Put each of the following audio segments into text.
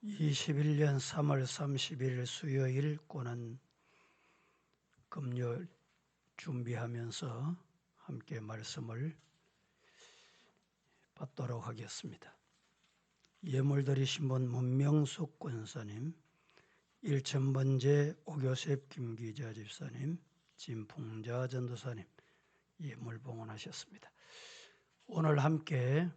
21년 3월 30일 수요일 고난 금요일 준비하면서 함께 말씀을 받도록 하겠습니다. 예물 드리신 분 문명숙 권사님, 1000번째 오교셉 김기자 집사님, 진풍자 전도사님 예물 봉헌하셨습니다. 오늘 함께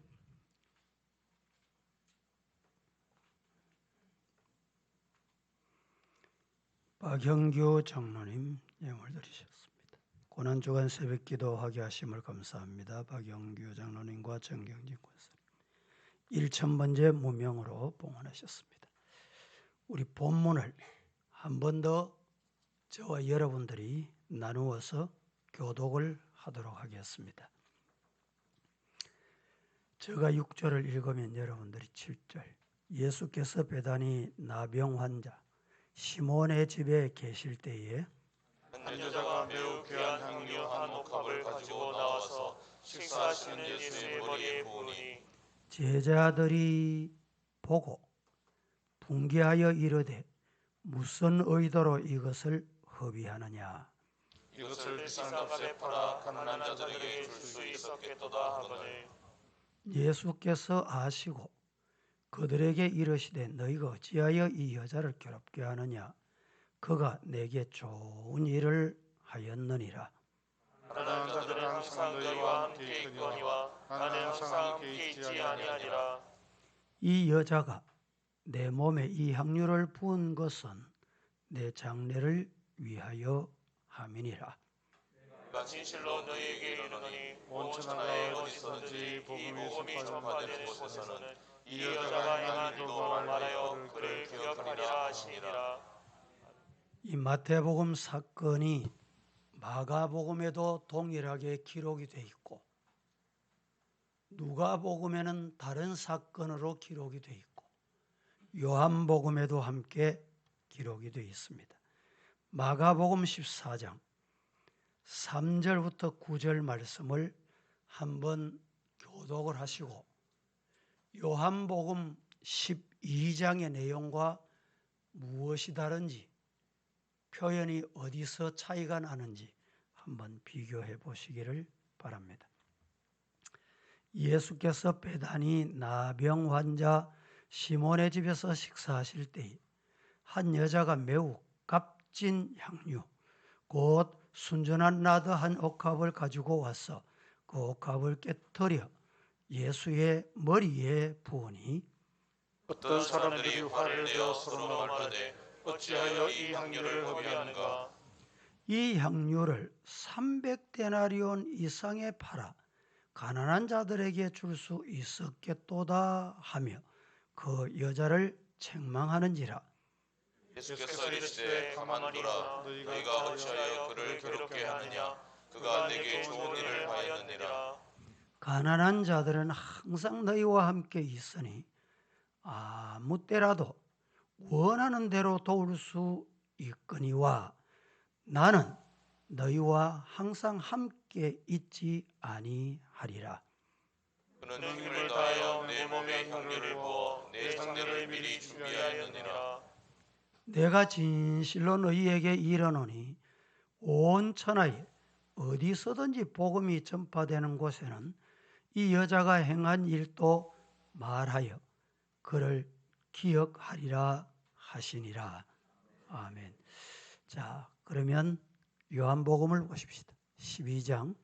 박형규 장로님 예물 드리셨습니다. 고난주간 새벽기도 하게 하심을 감사합니다. 박형규 장로님과 정경진 권사님 1000번째 무명으로 봉헌하셨습니다. 우리 본문을 한 번 더 저와 여러분들이 나누어서 교독을 하도록 하겠습니다. 제가 6절을 읽으면 여러분들이 7절, 예수께서 베다니 나병 환자 시몬의 집에 계실 때에 한 여자가 매우 귀한 향유 한 옥합을 가지고 나와서 식사하시는 예수의 머리에 부으니 제자들이 보고 분개하여 이르되 무슨 의도로 이것을 허비하느냐. 이것을 비싼 값에 팔아 가난한 자들에게 줄 수 있었겠도다 하거늘 예수께서 아시고 그들에게 이르시되 너희가 어찌하여 이 여자를 괴롭게 하느냐. 그가 내게 좋은 일을 하였느니라. 가난한 자들은 항상 너희와 함께 있거니와 나는 항상 함께 있지 아니하니라. 이 여자가 내 몸에 이 향유를 부은 것은 내 장례를 위하여 함이니라. 내가 진실로 너희에게 이르노니 온 천하에 어디서든지 이 복음이 전파되는 곳에서는 이 여자가 행한 일도 말하여 그를 기억하리라 하시니라. 이 마태복음 사건이 마가복음에도 동일하게 기록이 되어 있고 누가복음에는 다른 사건으로 기록이 되어 있고 요한복음에도 함께 기록이 되어 있습니다. 마가복음 14장 3절부터 9절 말씀을 한번 교독을 하시고 요한복음 12장의 내용과 무엇이 다른지 표현이 어디서 차이가 나는지 한번 비교해 보시기를 바랍니다. 예수께서 베다니 나병 환자 시몬의 집에서 식사하실 때에 한 여자가 매우 값진 향유 곧 순전한 나드 한 옥합을 가지고 와서 그 옥합을 깨뜨려 예수의 머리에 부으니 어떤 사람들이 화를 내어 서로 말하되 어찌하여 이 향유를 허비하는가. 이 향유를 300데나리온 이상에 팔아 가난한 자들에게 줄 수 있었겠도다 하며 그 여자를 책망하는지라. 예수께서 이르시되 가만두라. 너희가 어찌하여 그를 괴롭게 하느냐. 그가 내게 좋은 일을 하였느니라. 가난한 자들은 항상 너희와 함께 있으니 아무 때라도 원하는 대로 도울 수 있거니와 나는 너희와 항상 함께 있지 아니하리라. 그는 힘을 다하여 내 몸에 향유를 부어 내 장례를 미리 준비하였느니라. 내가 진실로 너희에게 이르노니 온 천하에 어디서든지 복음이 전파되는 곳에는 이 여자가 행한 일도 말하여 그를 기억하리라 하시니라. 아멘. 자, 그러면 요한복음을 보십시다. 12장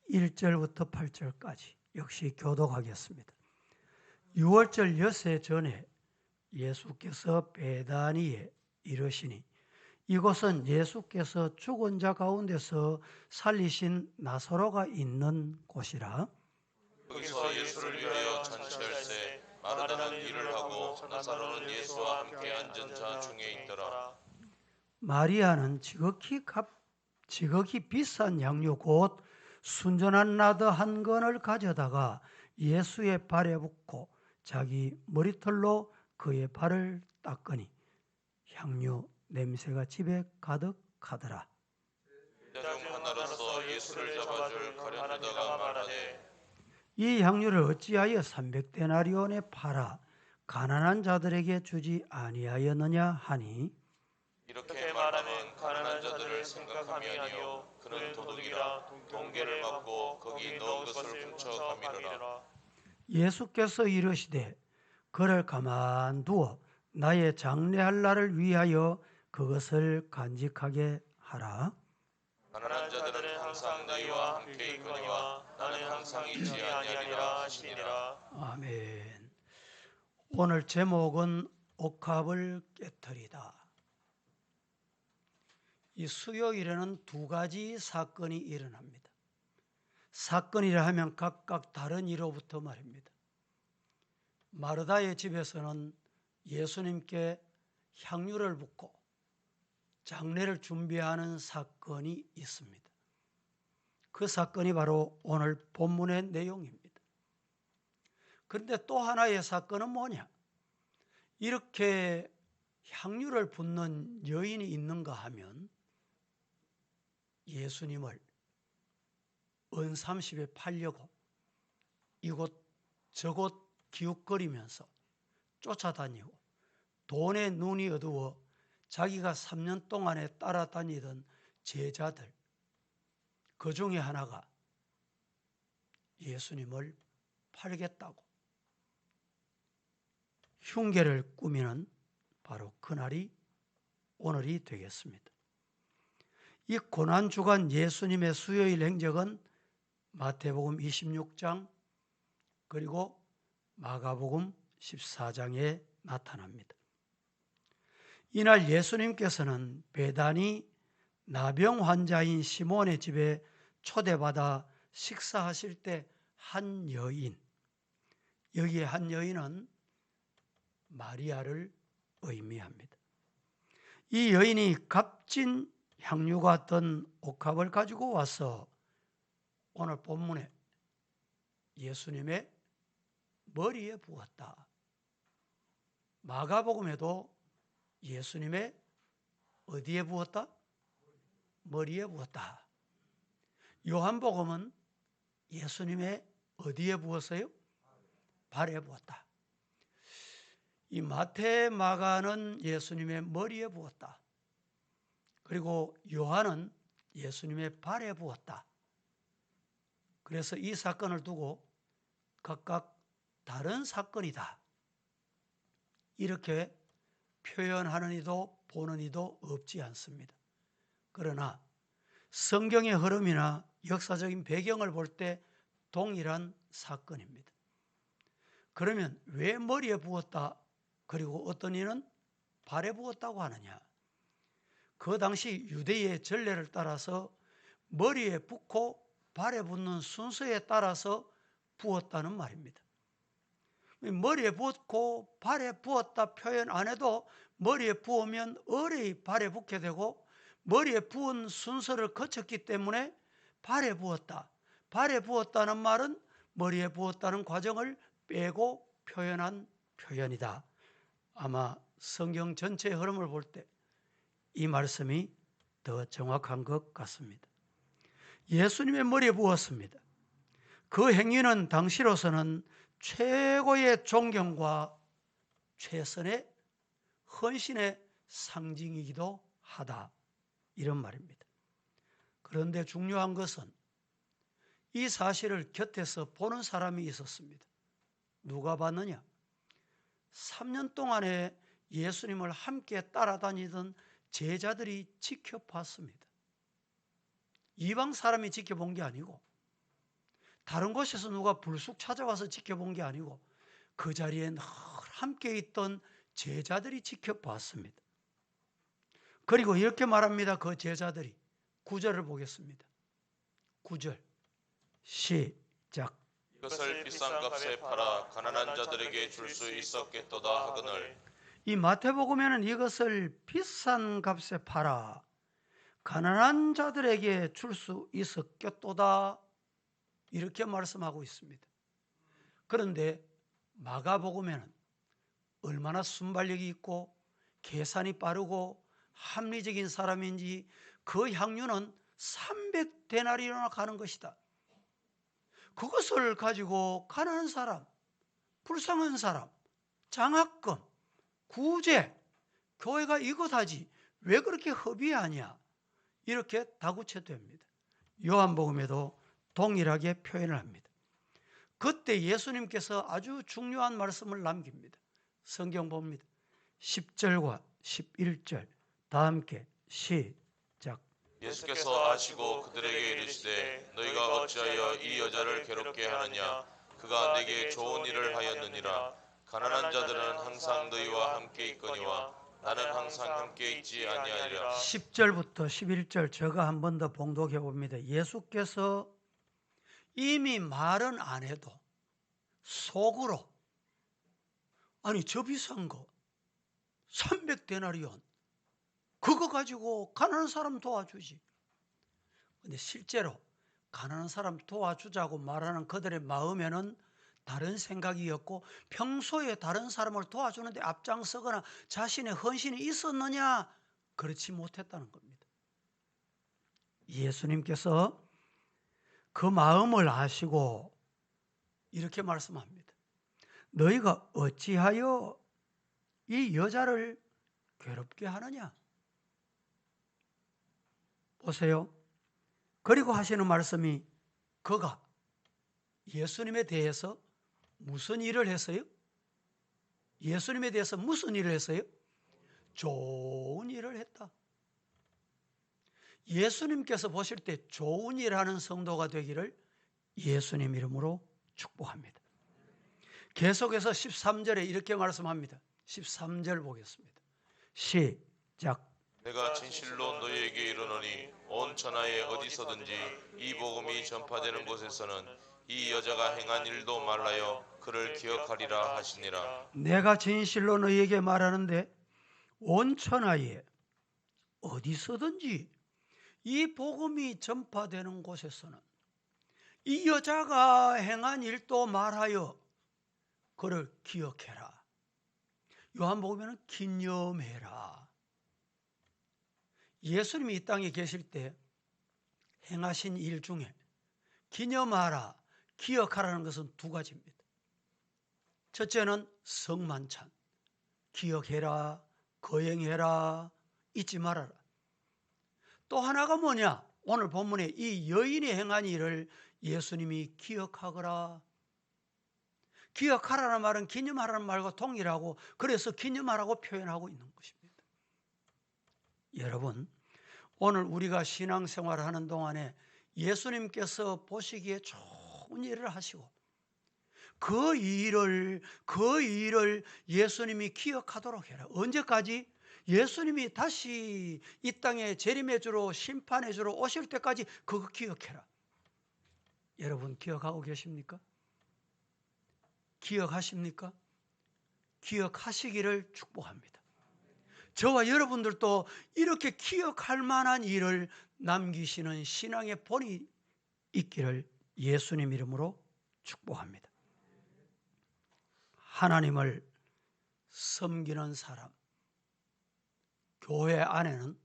1절부터 8절까지 역시 교독하겠습니다. 6월절 엿새 전에 예수께서 베다니에 이르시니 이곳은 예수께서 죽은 자 가운데서 살리신 나사로가 있는 곳이라. 여기서 예수를 위하여 잔치할세 마르다는 일을 하고 나사로는 예수와 함께 앉은 자 중에 있더라. 마리아는 지극히 비싼 향유 곧 순전한 나드 한 건을 가져다가 예수의 발에 붓고 자기 머리털로 그의 발을 닦으니 향유 냄새가 집에 가득하더라. 제자 중 하나로서 예수를 잡아줄 가룟유다가 말하되 이 향유를 어찌하여 300데나리온에 팔아 가난한 자들에게 주지 아니하였느냐 하니 이렇게 말하는 가난한 자들을 생각함이 아니요 그는 도둑이라 동계를 맞고 거기 넣은 것을 훔쳐 가미르라. 예수께서 이르시되 그를 가만두어 나의 장래할 날을 위하여 그것을 간직하게 하라. 가난한 자들은 항상 너희와 함께 있거니와 나는 항상 있지 아니하리라 하시니라. 아멘. 오늘 제목은 옥합을 깨뜨리다. 이 수요일에는 두 가지 사건이 일어납니다. 사건이라 하면 각각 다른 이로부터 말입니다. 마르다의 집에서는 예수님께 향유를 붓고 장례를 준비하는 사건이 있습니다. 그 사건이 바로 오늘 본문의 내용입니다. 그런데 또 하나의 사건은 뭐냐? 이렇게 향유를 붓는 여인이 있는가 하면 예수님을 은삼십에 팔려고 이곳 저곳 기웃거리면서 쫓아다니고 돈에 눈이 어두워 자기가 3년 동안에 따라다니던 제자들 그 중에 하나가 예수님을 팔겠다고 흉계를 꾸미는 바로 그날이 오늘이 되겠습니다. 이 고난주간 예수님의 수요일 행적은 마태복음 26장 그리고 마가복음 14장에 나타납니다. 이날 예수님께서는 베다니 나병 환자인 시몬의 집에 초대받아 식사하실 때 한 여인, 여기에 한 여인은 마리아를 의미합니다. 이 여인이 값진 향유가 든 옥합을 가지고 와서 오늘 본문에 예수님의 머리에 부었다. 마가복음에도 예수님의 어디에 부었다? 머리에 부었다. 요한복음은 예수님의 어디에 부었어요? 발에 부었다. 이 마태, 마가는 예수님의 머리에 부었다. 그리고 요한은 예수님의 발에 부었다. 그래서 이 사건을 두고 각각 다른 사건이다. 이렇게 표현하는 이도 보는 이도 없지 않습니다. 그러나 성경의 흐름이나 역사적인 배경을 볼 때 동일한 사건입니다. 그러면 왜 머리에 부었다 그리고 어떤 이는 발에 부었다고 하느냐? 그 당시 유대의 전례를 따라서 머리에 붓고 발에 붓는 순서에 따라서 부었다는 말입니다. 머리에 붓고 발에 부었다 표현 안 해도 머리에 부으면 어뢰히 발에 붓게 되고 머리에 부은 순서를 거쳤기 때문에 발에 부었다. 발에 부었다는 말은 머리에 부었다는 과정을 빼고 표현한 표현이다. 아마 성경 전체의 흐름을 볼 때 이 말씀이 더 정확한 것 같습니다. 예수님의 머리에 부었습니다. 그 행위는 당시로서는 최고의 존경과 최선의 헌신의 상징이기도 하다. 이런 말입니다. 그런데 중요한 것은 이 사실을 곁에서 보는 사람이 있었습니다. 누가 봤느냐? 3년 동안에 예수님을 함께 따라다니던 제자들이 지켜봤습니다. 이방 사람이 지켜본 게 아니고 다른 곳에서 누가 불쑥 찾아와서 지켜본 게 아니고 그 자리에 늘 함께 있던 제자들이 지켜봤습니다. 그리고 이렇게 말합니다. 그 제자들이 9절을 보겠습니다. 9절 시작. 이것을 비싼 값에 팔아 가난한 자들에게 줄 수 있었겠도다 하거늘. 이 마태복음에는 이것을 비싼 값에 팔아 가난한 자들에게 줄 수 있었겠도다 이렇게 말씀하고 있습니다. 그런데 마가복음에는 얼마나 순발력이 있고 계산이 빠르고 합리적인 사람인지 그 향유는 300데나리온이나 가는 것이다. 그것을 가지고 가난한 사람, 불쌍한 사람, 장학금, 구제, 교회가 이것 하지 왜 그렇게 허비하냐, 이렇게 다구체됩니다. 요한복음에도 동일하게 표현을 합니다. 그때 예수님께서 아주 중요한 말씀을 남깁니다. 성경 봅니다. 10절과 11절 다 함께 시작. 예수께서 아시고 그들에게 이르시되 너희가 어찌하여 이 여자를 괴롭게 하느냐. 그가 내게 좋은 일을 하였느니라. 가난한 자들은 항상 너희와 함께 있거니와 나는 항상 함께 있지 아니하리라. 10절부터 11절 제가 한 번 더 봉독해 봅니다. 예수께서 이미 말은 안 해도 속으로, 아니 저 비싼 거 300데나리온 그거 가지고 가난한 사람 도와주지. 근데 실제로 가난한 사람 도와주자고 말하는 그들의 마음에는 다른 생각이었고, 평소에 다른 사람을 도와주는데 앞장서거나 자신의 헌신이 있었느냐? 그렇지 못했다는 겁니다. 예수님께서 그 마음을 아시고 이렇게 말씀합니다. 너희가 어찌하여 이 여자를 괴롭게 하느냐? 보세요. 그리고 하시는 말씀이, 그가 예수님에 대해서 무슨 일을 했어요? 예수님에 대해서 무슨 일을 했어요? 좋은 일을 했다. 예수님께서 보실 때 좋은 일하는 성도가 되기를 예수님 이름으로 축복합니다. 계속해서 13절에 이렇게 말씀합니다. 13절 보겠습니다. 시작. 내가 진실로 너희에게 이르노니 온 천하에 어디서든지 이 복음이 전파되는 곳에서는 이 여자가 행한 일도 말라요 그를 기억하리라 하시니라. 내가 진실로 너희에게 말하는데 온 천하에 어디서든지 이 복음이 전파되는 곳에서는 이 여자가 행한 일도 말하여 그를 기억해라. 요한복음에는 기념해라. 예수님이 이 땅에 계실 때 행하신 일 중에 기념하라, 기억하라는 것은 두 가지입니다. 첫째는 성만찬, 기억해라, 거행해라, 잊지 말아라. 또 하나가 뭐냐? 오늘 본문에 이 여인이 행한 일을 예수님이 기억하거라. 기억하라는 말은 기념하라는 말과 동일하고, 그래서 기념하라고 표현하고 있는 것입니다. 여러분, 오늘 우리가 신앙생활을 하는 동안에 예수님께서 보시기에 좋은 일을 하시고 그 일을 예수님이 기억하도록 해라. 언제까지? 예수님이 다시 이 땅에 재림의 주로 심판의 주로 오실 때까지 그거 기억해라. 여러분 기억하고 계십니까? 기억하십니까? 기억하시기를 축복합니다. 저와 여러분들도 이렇게 기억할 만한 일을 남기시는 신앙의 본이 있기를 예수님 이름으로 축복합니다. 하나님을 섬기는 사람, 교회 안에는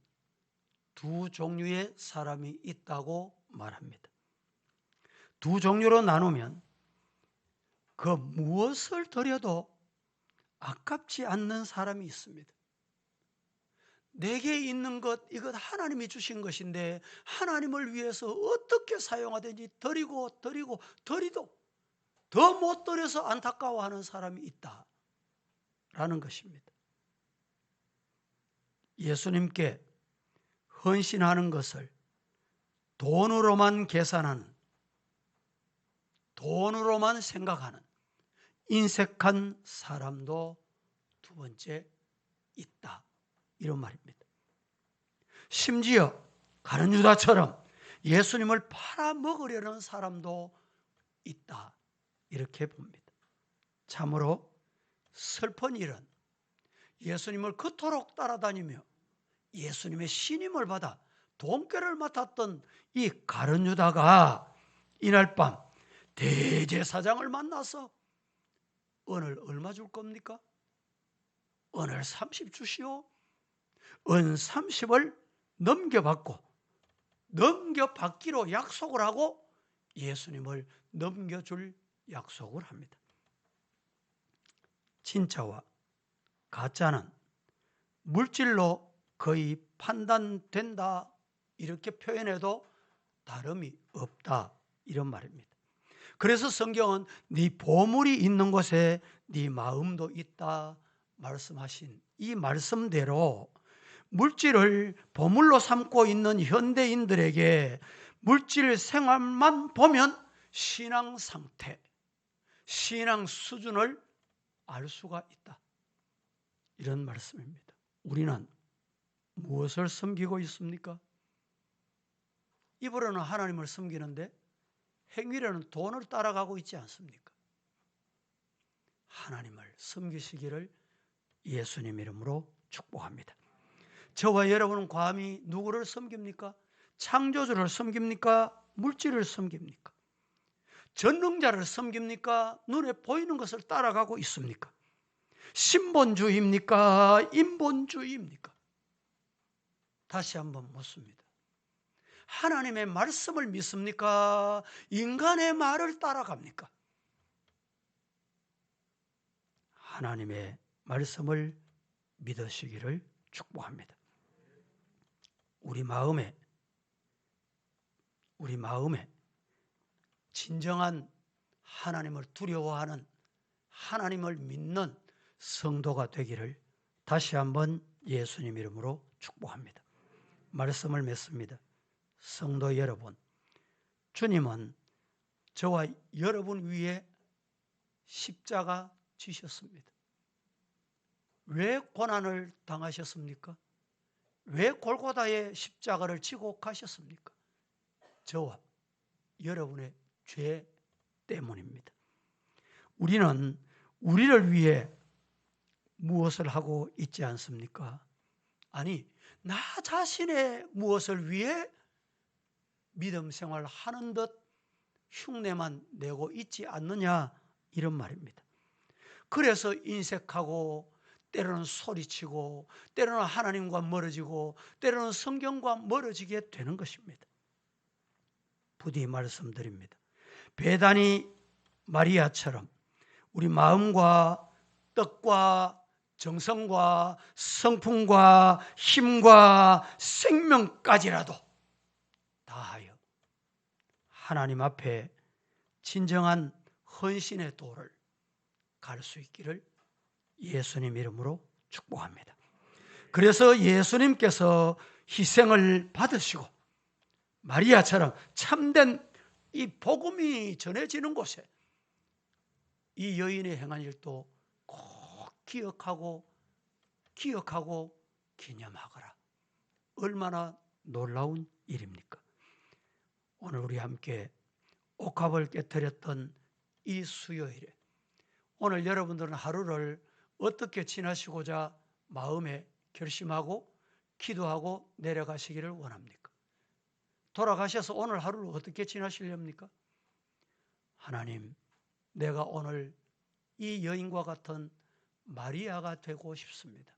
두 종류의 사람이 있다고 말합니다. 두 종류로 나누면 그 무엇을 드려도 아깝지 않는 사람이 있습니다. 내게 있는 것, 이것 하나님이 주신 것인데 하나님을 위해서 어떻게 사용하든지 드리고 드리도 더 못 드려서 안타까워하는 사람이 있다라는 것입니다. 예수님께 헌신하는 것을 돈으로만 계산하는, 돈으로만 생각하는 인색한 사람도 두 번째 있다, 이런 말입니다. 심지어 가룟 유다처럼 예수님을 팔아먹으려는 사람도 있다, 이렇게 봅니다. 참으로 슬픈 일은 예수님을 그토록 따라다니며 예수님의 신임을 받아 돈꾀를 맡았던 이 가룟 유다가 이날 밤 대제사장을 만나서 오늘 얼마 줄 겁니까? 오늘 30 주시오. 은 30을 넘겨받기로 약속을 하고 예수님을 넘겨줄 약속을 합니다. 진짜와 가짜는 물질로 거의 판단된다 이렇게 표현해도 다름이 없다 이런 말입니다. 그래서 성경은 네 보물이 있는 곳에 네 마음도 있다 말씀하신 이 말씀대로 물질을 보물로 삼고 있는 현대인들에게 물질 생활만 보면 신앙 상태, 신앙 수준을 알 수가 있다. 이런 말씀입니다. 우리는 무엇을 섬기고 있습니까? 입으로는 하나님을 섬기는데 행위로는 돈을 따라가고 있지 않습니까? 하나님을 섬기시기를 예수님 이름으로 축복합니다. 저와 여러분은 감히 누구를 섬깁니까? 창조주를 섬깁니까? 물질을 섬깁니까? 전능자를 섬깁니까? 눈에 보이는 것을 따라가고 있습니까? 신본주의입니까? 인본주의입니까? 다시 한번 묻습니다. 하나님의 말씀을 믿습니까? 인간의 말을 따라갑니까? 하나님의 말씀을 믿으시기를 축복합니다. 우리 마음에 진정한 하나님을 두려워하는 하나님을 믿는 성도가 되기를 다시 한번 예수님 이름으로 축복합니다. 말씀을 맺습니다. 성도 여러분, 주님은 저와 여러분 위에 십자가 지셨습니다. 왜 고난을 당하셨습니까? 왜 골고다의 십자가를 지고 가셨습니까? 저와 여러분의 죄 때문입니다. 우리는 우리를 위해 무엇을 하고 있지 않습니까? 아니, 나 자신의 무엇을 위해 믿음 생활을 하는 듯 흉내만 내고 있지 않느냐 이런 말입니다. 그래서 인색하고 때로는 소리치고 때로는 하나님과 멀어지고 때로는 성경과 멀어지게 되는 것입니다. 부디 말씀드립니다. 베다니 마리아처럼 우리 마음과 뜻과 정성과 성품과 힘과 생명까지라도 다하여 하나님 앞에 진정한 헌신의 도를 갈 수 있기를 예수님 이름으로 축복합니다. 그래서 예수님께서 희생을 받으시고 마리아처럼 참된 이 복음이 전해지는 곳에 이 여인의 행한 일도 꼭 기억하고 기념하거라. 얼마나 놀라운 일입니까? 오늘 우리 함께 옥합을 깨뜨렸던 이 수요일에 오늘 여러분들은 하루를 어떻게 지나시고자 마음에 결심하고 기도하고 내려가시기를 원합니까? 돌아가셔서 오늘 하루를 어떻게 지나시렵니까? 하나님, 내가 오늘 이 여인과 같은 마리아가 되고 싶습니다.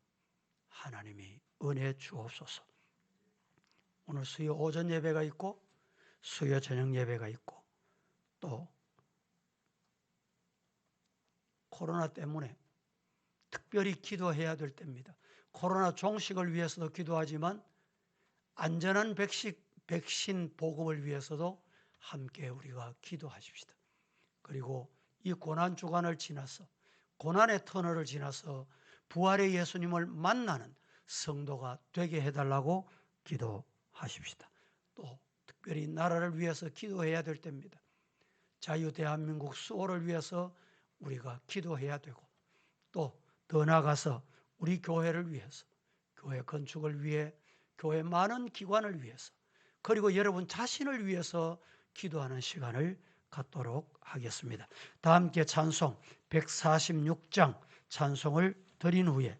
하나님이 은혜 주옵소서. 오늘 수요 오전 예배가 있고 수요 저녁 예배가 있고 또 코로나 때문에 특별히 기도해야 될 때입니다. 코로나 종식을 위해서도 기도하지만 안전한 백신 보급을 위해서도 함께 우리가 기도하십시다. 그리고 이 고난 주간을 지나서 고난의 터널을 지나서 부활의 예수님을 만나는 성도가 되게 해달라고 기도하십시다. 또 특별히 나라를 위해서 기도해야 될 때입니다. 자유 대한민국 수호를 위해서 우리가 기도해야 되고 또 더 나아가서 우리 교회를 위해서 교회 건축을 위해 교회 많은 기관을 위해서 그리고 여러분 자신을 위해서 기도하는 시간을 갖도록 하겠습니다. 다 함께 찬송 146장 찬송을 드린 후에